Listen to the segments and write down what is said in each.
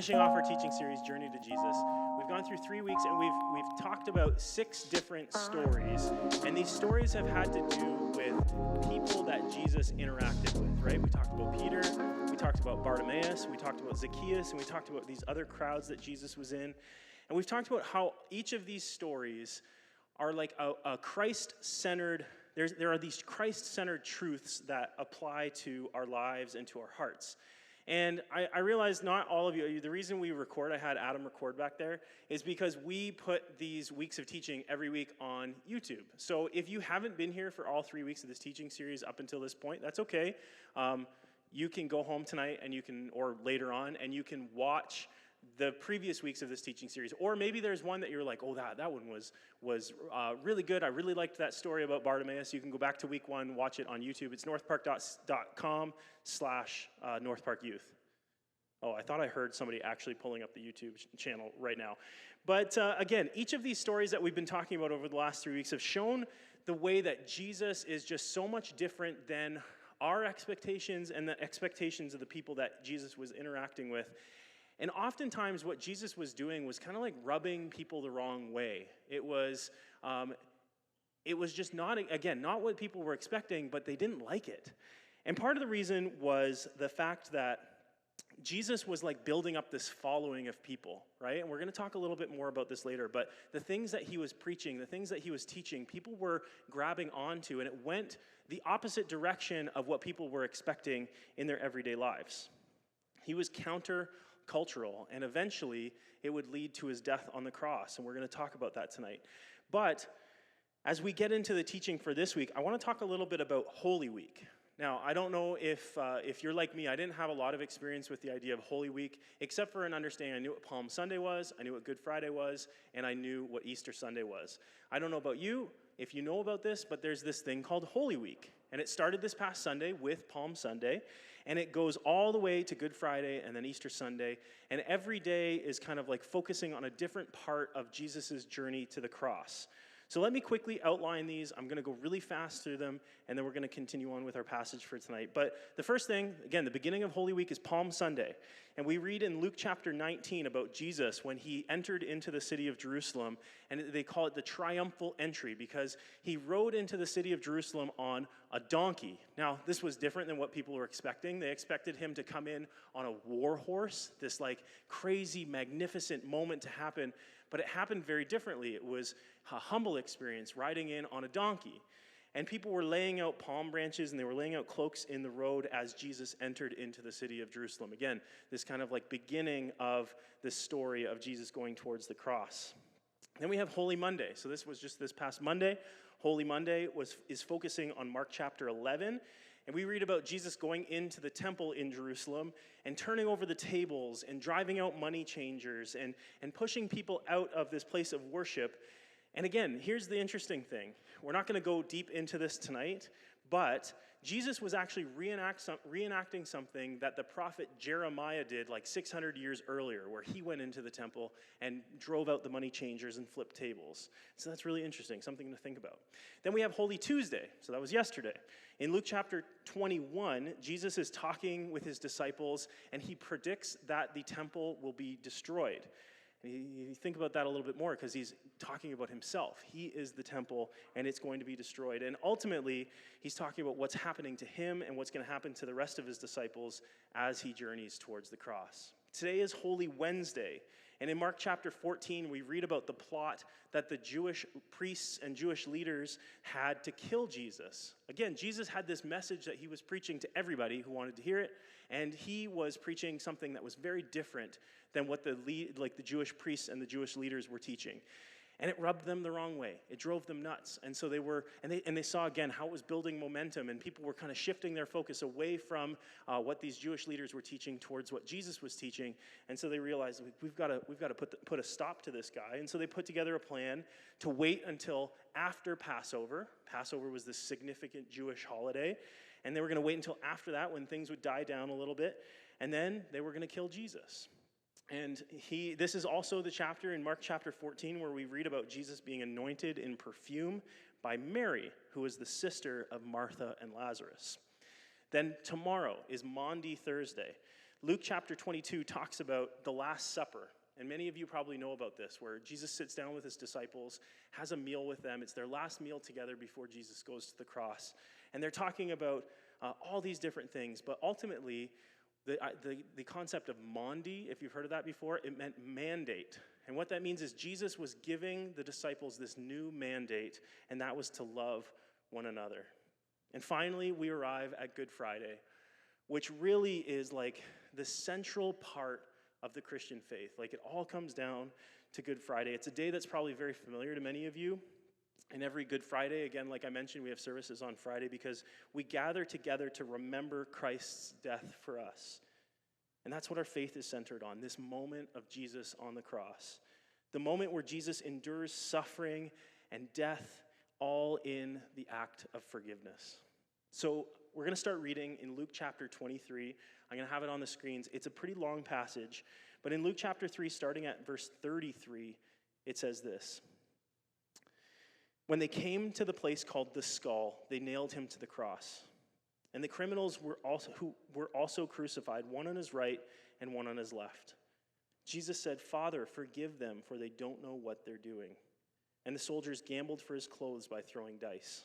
finishing off our teaching series, Journey to Jesus. We've gone through 3 weeks and we've talked about 6 different stories. And these stories have had to do with people that Jesus interacted with, right? We talked about Peter, we talked about Bartimaeus, we talked about Zacchaeus, and we talked about these other crowds that Jesus was in. And we've talked about how each of these stories are like a Christ-centered, there are these Christ-centered truths that apply to our lives and to our hearts. And I realize not all of you, the reason we record, I had Adam record back there, is because we put these weeks of teaching every week on YouTube. So if you haven't been here for all 3 weeks of this teaching series up until this point, that's okay. You can go home tonight and you can, or later on, and you can watch the previous weeks of this teaching series. Or maybe there's one that you're like, oh, that one was really good. I really liked that story about Bartimaeus. You can go back to week 1, watch it on YouTube. It's northpark.com/northparkyouth. Oh, I thought I heard somebody actually pulling up the YouTube channel right now. But again, each of these stories that we've been talking about over the last 3 weeks have shown the way that Jesus is just so much different than our expectations and the expectations of the people that Jesus was interacting with. And oftentimes what Jesus was doing was kind of like rubbing people the wrong way. It was just not, again, not what people were expecting, but they didn't like it. And part of the reason was the fact that Jesus was like building up this following of people, right? And we're going to talk a little bit more about this later, but the things that he was preaching, the things that he was teaching, people were grabbing onto, and it went the opposite direction of what people were expecting in their everyday lives. He was counter-cultural, and eventually it would lead to his death on the cross, and we're going to talk about that tonight. But as we get into the teaching for this week, I want to talk a little bit about Holy Week. Now, I don't know if you're like me. I didn't have a lot of experience with the idea of Holy Week, except for an understanding. I knew what Palm Sunday was, I knew what Good Friday was, and I knew what Easter Sunday was. I don't know about you, if you know about this, but there's this thing called Holy Week. And it started this past Sunday with Palm Sunday, and it goes all the way to Good Friday and then Easter Sunday. And every day is kind of like focusing on a different part of Jesus' journey to the cross. So let me quickly outline these. I'm going to go really fast through them, and then we're going to continue on with our passage for tonight. But the first thing, again, the beginning of Holy Week is Palm Sunday. And we read in Luke chapter 19 about Jesus when he entered into the city of Jerusalem, and they call it the triumphal entry because he rode into the city of Jerusalem on a donkey. Now, this was different than what people were expecting. They expected him to come in on a war horse, this like crazy, magnificent moment to happen. But it happened very differently. It was a humble experience, riding in on a donkey. And people were laying out palm branches and they were laying out cloaks in the road as Jesus entered into the city of Jerusalem. Again, this kind of like beginning of this story of Jesus going towards the cross. Then we have Holy Monday. So this was just this past Monday. Holy Monday is focusing on Mark chapter 11. And we read about Jesus going into the temple in Jerusalem and turning over the tables and driving out money changers and pushing people out of this place of worship. And again, here's the interesting thing. We're not going to go deep into this tonight, but Jesus was actually reenacting something that the prophet Jeremiah did like 600 years earlier, where he went into the temple and drove out the money changers and flipped tables. So that's really interesting, something to think about. Then we have Holy Tuesday. So that was yesterday. In Luke chapter 21, Jesus is talking with his disciples, and he predicts that the temple will be destroyed. You think about that a little bit more because he's talking about himself. He is the temple, and it's going to be destroyed. And ultimately, he's talking about what's happening to him and what's going to happen to the rest of his disciples as he journeys towards the cross. Today is Holy Wednesday, and in Mark chapter 14, we read about the plot that the Jewish priests and Jewish leaders had to kill Jesus. Again, Jesus had this message that he was preaching to everybody who wanted to hear it, and he was preaching something that was very different than what the Jewish priests and the Jewish leaders were teaching. And it rubbed them the wrong way. It drove them nuts. And so they saw again how it was building momentum, and people were kind of shifting their focus away from what these Jewish leaders were teaching towards what Jesus was teaching. And so they realized we've got to put a stop to this guy. And so they put together a plan to wait until after Passover. Passover was this significant Jewish holiday, and they were going to wait until after that when things would die down a little bit, and then they were going to kill Jesus. And this is also the chapter in Mark chapter 14 where we read about Jesus being anointed in perfume by Mary, who is the sister of Martha and Lazarus. Then tomorrow is Maundy Thursday. Luke chapter 22 talks about the Last Supper. And many of you probably know about this, where Jesus sits down with his disciples, has a meal with them. It's their last meal together before Jesus goes to the cross. And they're talking about all these different things. But ultimately, the concept of mandi, if you've heard of that before, it meant mandate. And what that means is Jesus was giving the disciples this new mandate, and that was to love one another. And finally, we arrive at Good Friday, which really is like the central part of the Christian faith. Like, it all comes down to Good Friday. It's a day that's probably very familiar to many of you. And every Good Friday, again, like I mentioned, we have services on Friday because we gather together to remember Christ's death for us. And that's what our faith is centered on, this moment of Jesus on the cross. The moment where Jesus endures suffering and death, all in the act of forgiveness. So we're going to start reading in Luke chapter 23. I'm going to have it on the screens. It's a pretty long passage. But in Luke chapter 3, starting at verse 33, it says this. When they came to the place called the Skull, they nailed him to the cross. And the criminals who were also crucified, one on his right and one on his left. Jesus said, "Father, forgive them, for they don't know what they're doing." And the soldiers gambled for his clothes by throwing dice.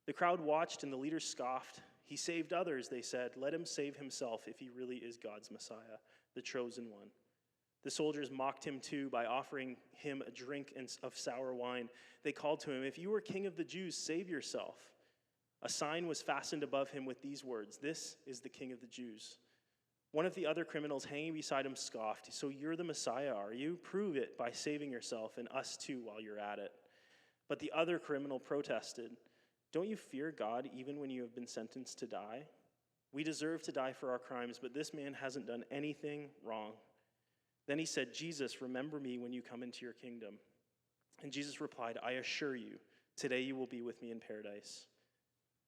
The crowd watched, and the leaders scoffed. "He saved others," they said. "Let him save himself if he really is God's Messiah, the chosen one." The soldiers mocked him too by offering him a drink of sour wine. They called to him, "If you are king of the Jews, save yourself." A sign was fastened above him with these words, "This is the King of the Jews." One of the other criminals hanging beside him scoffed, "So you're the Messiah, are you? Prove it by saving yourself and us too while you're at it." But the other criminal protested, "Don't you fear God even when you have been sentenced to die? We deserve to die for our crimes, but this man hasn't done anything wrong." Then he said, "Jesus, remember me when you come into your kingdom." And Jesus replied, "I assure you, today you will be with me in paradise."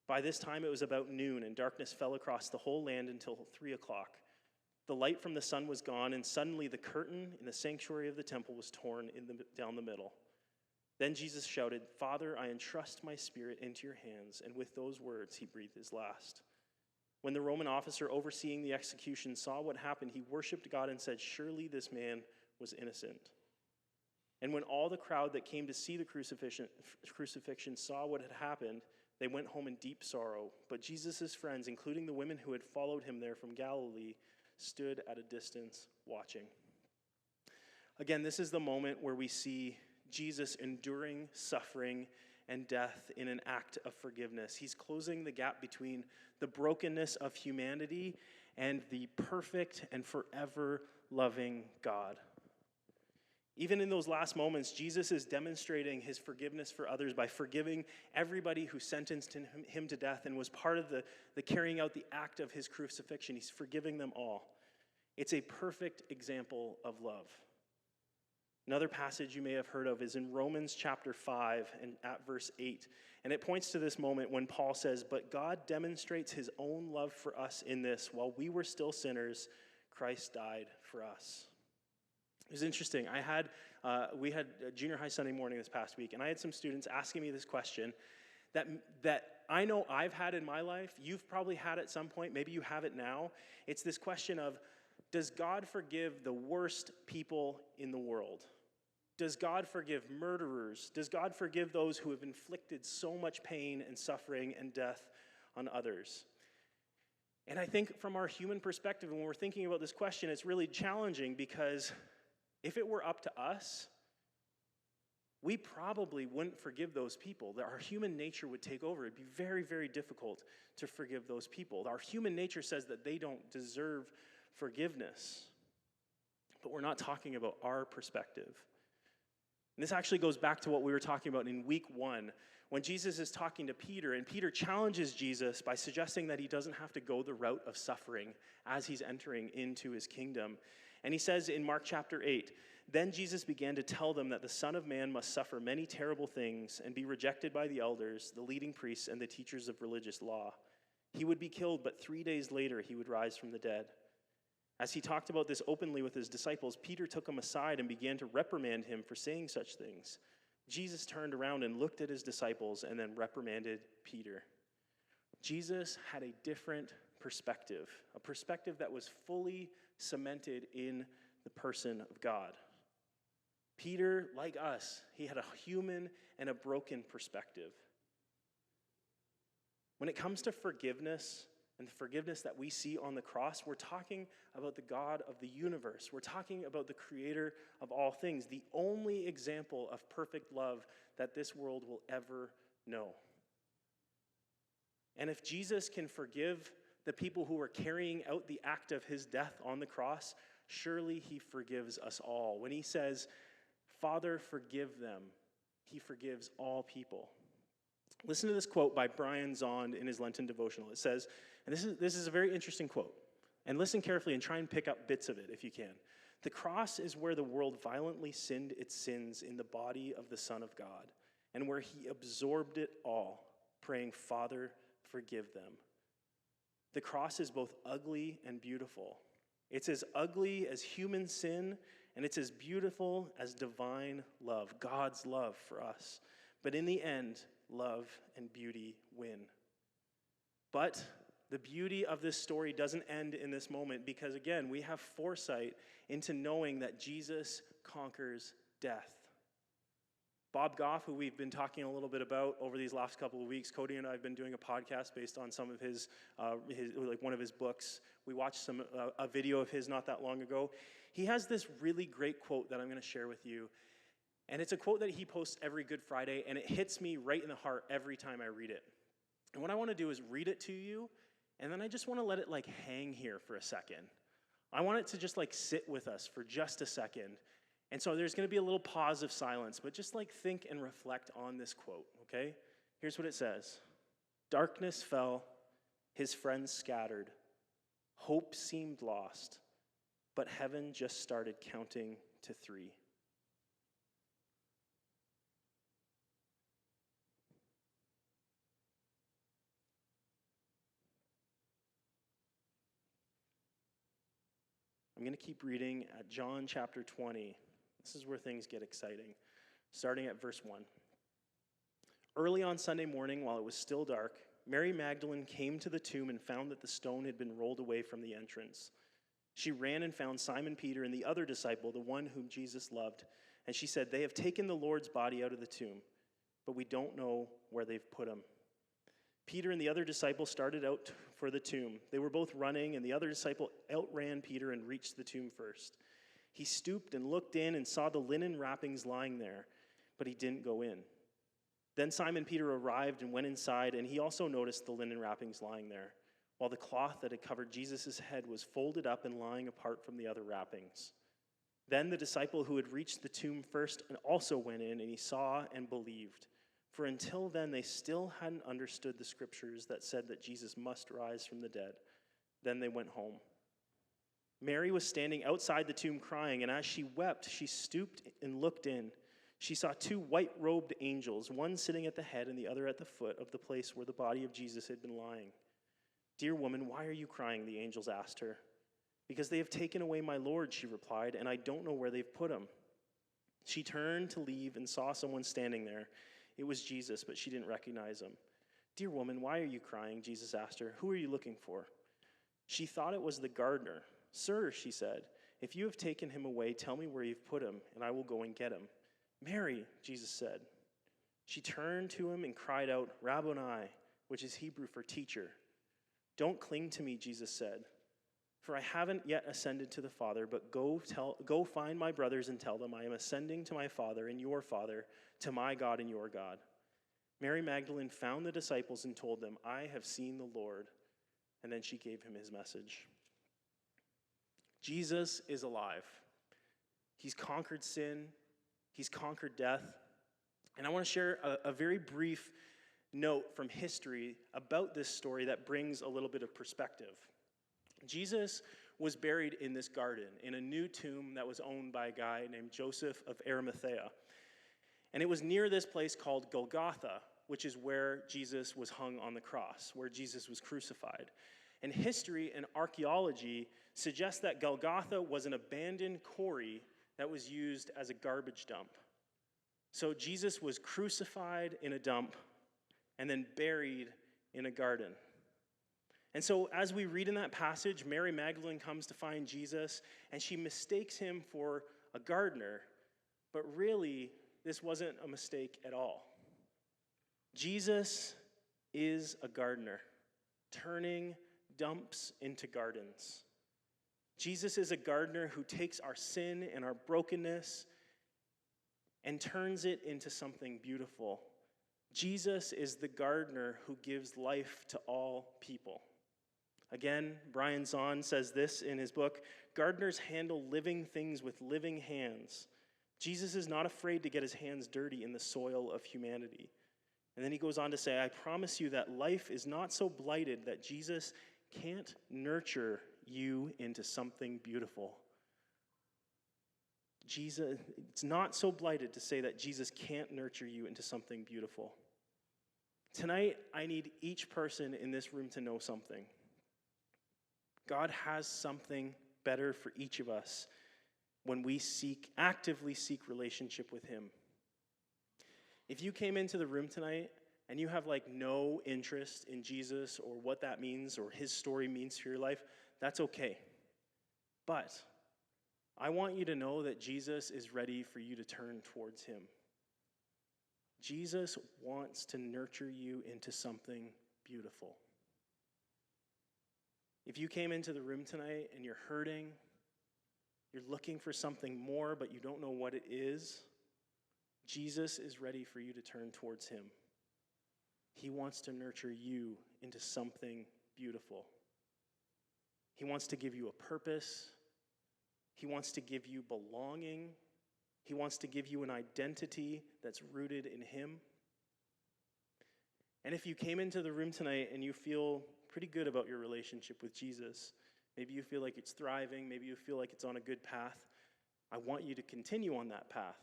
By this time it was about noon, and darkness fell across the whole land until 3:00. The light from the sun was gone, and suddenly the curtain in the sanctuary of the temple was torn down the middle. Then Jesus shouted, "Father, I entrust my spirit into your hands." And with those words, he breathed his last. When the Roman officer overseeing the execution saw what happened, he worshiped God and said, "Surely this man was innocent." And when all the crowd that came to see the crucifixion saw what had happened, they went home in deep sorrow. But Jesus' friends, including the women who had followed him there from Galilee, stood at a distance watching. Again, this is the moment where we see Jesus enduring suffering and death in an act of forgiveness. He's closing the gap between the brokenness of humanity and the perfect and forever loving God. Even in those last moments, Jesus is demonstrating his forgiveness for others by forgiving everybody who sentenced him to death and was part of the carrying out the act of his crucifixion. He's forgiving them all. It's a perfect example of love. Another passage you may have heard of is in Romans chapter 5 and at verse 8. And it points to this moment when Paul says, "But God demonstrates his own love for us in this: while we were still sinners, Christ died for us." It was interesting. We had a junior high Sunday morning this past week, and I had some students asking me this question that I know I've had in my life. You've probably had at some point. Maybe you have it now. It's this question of, does God forgive the worst people in the world? Does God forgive murderers? Does God forgive those who have inflicted so much pain and suffering and death on others? And I think from our human perspective, when we're thinking about this question, it's really challenging because if it were up to us, we probably wouldn't forgive those people. Our human nature would take over. It'd be very, very difficult to forgive those people. Our human nature says that they don't deserve forgiveness. But we're not talking about our perspective. And this actually goes back to what we were talking about in week 1, when Jesus is talking to Peter, and Peter challenges Jesus by suggesting that he doesn't have to go the route of suffering as he's entering into his kingdom. And he says in Mark chapter 8, "Then Jesus began to tell them that the Son of Man must suffer many terrible things and be rejected by the elders, the leading priests, and the teachers of religious law. He would be killed, but 3 days later he would rise from the dead." As he talked about this openly with his disciples, Peter took him aside and began to reprimand him for saying such things. Jesus turned around and looked at his disciples and then reprimanded Peter. Jesus had a different perspective, a perspective that was fully cemented in the person of God. Peter, like us, he had a human and a broken perspective. When it comes to forgiveness and the forgiveness that we see on the cross, we're talking about the God of the universe. We're talking about the creator of all things, the only example of perfect love that this world will ever know. And if Jesus can forgive the people who are carrying out the act of his death on the cross, surely he forgives us all. When he says, "Father, forgive them," he forgives all people. Listen to this quote by Brian Zond in his Lenten devotional. It says, and this is a very interesting quote, and listen carefully and try and pick up bits of it if you can. "The cross is where the world violently sinned its sins in the body of the Son of God, and where he absorbed it all, praying, 'Father, forgive them.' The cross is both ugly and beautiful. It's as ugly as human sin, and it's as beautiful as divine love, God's love for us. But in the end, love and beauty win." But the beauty of this story doesn't end in this moment, because again, we have foresight into knowing that Jesus conquers death. Bob Goff, who we've been talking a little bit about over these last couple of weeks, Cody and I have been doing a podcast based on some of his one of his books. We watched a video of his not that long ago. He has this really great quote that I'm going to share with you. And it's a quote that he posts every Good Friday, and it hits me right in the heart every time I read it. And what I want to do is read it to you, and then I just want to let it hang here for a second. I want it to just sit with us for just a second. And so there's going to be a little pause of silence, but just think and reflect on this quote, okay? Here's what it says. "Darkness fell, his friends scattered. Hope seemed lost, but heaven just started counting to 3. I'm going to keep reading at John chapter 20. This is where things get exciting, starting at verse 1. "Early on Sunday morning, while it was still dark, Mary Magdalene came to the tomb and found that the stone had been rolled away from the entrance. She ran and found Simon Peter and the other disciple, the one whom Jesus loved, and she said, 'They have taken the Lord's body out of the tomb, but we don't know where they've put him.' Peter and the other disciple started out for the tomb. They were both running, and the other disciple outran Peter and reached the tomb first. He stooped and looked in and saw the linen wrappings lying there, but he didn't go in. Then Simon Peter arrived and went inside, and he also noticed the linen wrappings lying there, while the cloth that had covered Jesus' head was folded up and lying apart from the other wrappings. Then the disciple who had reached the tomb first and also went in, and he saw and believed. For until then they still hadn't understood the scriptures that said that Jesus must rise from the dead. Then they went home. Mary was standing outside the tomb crying, and as she wept, she stooped and looked in. She saw 2 white-robed angels, one sitting at the head and the other at the foot of the place where the body of Jesus had been lying. 'Dear woman, why are you crying?' the angels asked her. 'Because they have taken away my Lord,' she replied, 'and I don't know where they've put him.' She turned to leave and saw someone standing there. It was Jesus, but she didn't recognize him. 'Dear woman, why are you crying?' Jesus asked her. 'Who are you looking for?' She thought it was the gardener. 'Sir,' she said, 'if you have taken him away, tell me where you've put him, and I will go and get him.' 'Mary,' Jesus said. She turned to him and cried out, 'Rabboni,' which is Hebrew for teacher. 'Don't cling to me,' Jesus said, 'for I haven't yet ascended to the Father, but go find my brothers and tell them I am ascending to my Father and your Father, to my God and your God.' Mary Magdalene found the disciples and told them, 'I have seen the Lord.' And then she gave him his message." Jesus is alive. He's conquered sin. He's conquered death. And I want to share a very brief note from history about this story that brings a little bit of perspective. Jesus was buried in this garden in a new tomb that was owned by a guy named Joseph of Arimathea. And it was near this place called Golgotha, which is where Jesus was hung on the cross, where Jesus was crucified. And history and archaeology suggest that Golgotha was an abandoned quarry that was used as a garbage dump. So Jesus was crucified in a dump and then buried in a garden. And so as we read in that passage, Mary Magdalene comes to find Jesus, and she mistakes him for a gardener, but really, this wasn't a mistake at all. Jesus is a gardener, turning dumps into gardens. Jesus is a gardener who takes our sin and our brokenness and turns it into something beautiful. Jesus is the gardener who gives life to all people. Again, Brian Zahn says this in his book, "Gardeners handle living things with living hands. Jesus is not afraid to get his hands dirty in the soil of humanity." And then he goes on to say, "I promise you that life is not so blighted that Jesus can't nurture you into something beautiful." It's not so blighted to say that Jesus can't nurture you into something beautiful. Tonight, I need each person in this room to know something. God has something better for each of us when we actively seek relationship with him. If you came into the room tonight and you have no interest in Jesus or what that means or his story means for your life, that's okay. But I want you to know that Jesus is ready for you to turn towards him. Jesus wants to nurture you into something beautiful. If you came into the room tonight and you're hurting, you're looking for something more, but you don't know what it is, Jesus is ready for you to turn towards him. He wants to nurture you into something beautiful. He wants to give you a purpose. He wants to give you belonging. He wants to give you an identity that's rooted in him. And if you came into the room tonight and you feel pretty good about your relationship with Jesus, maybe you feel like it's thriving, maybe you feel like it's on a good path, I want you to continue on that path.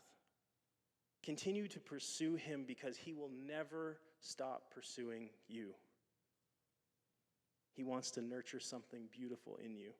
Continue to pursue him because he will never stop pursuing you. He wants to nurture something beautiful in you.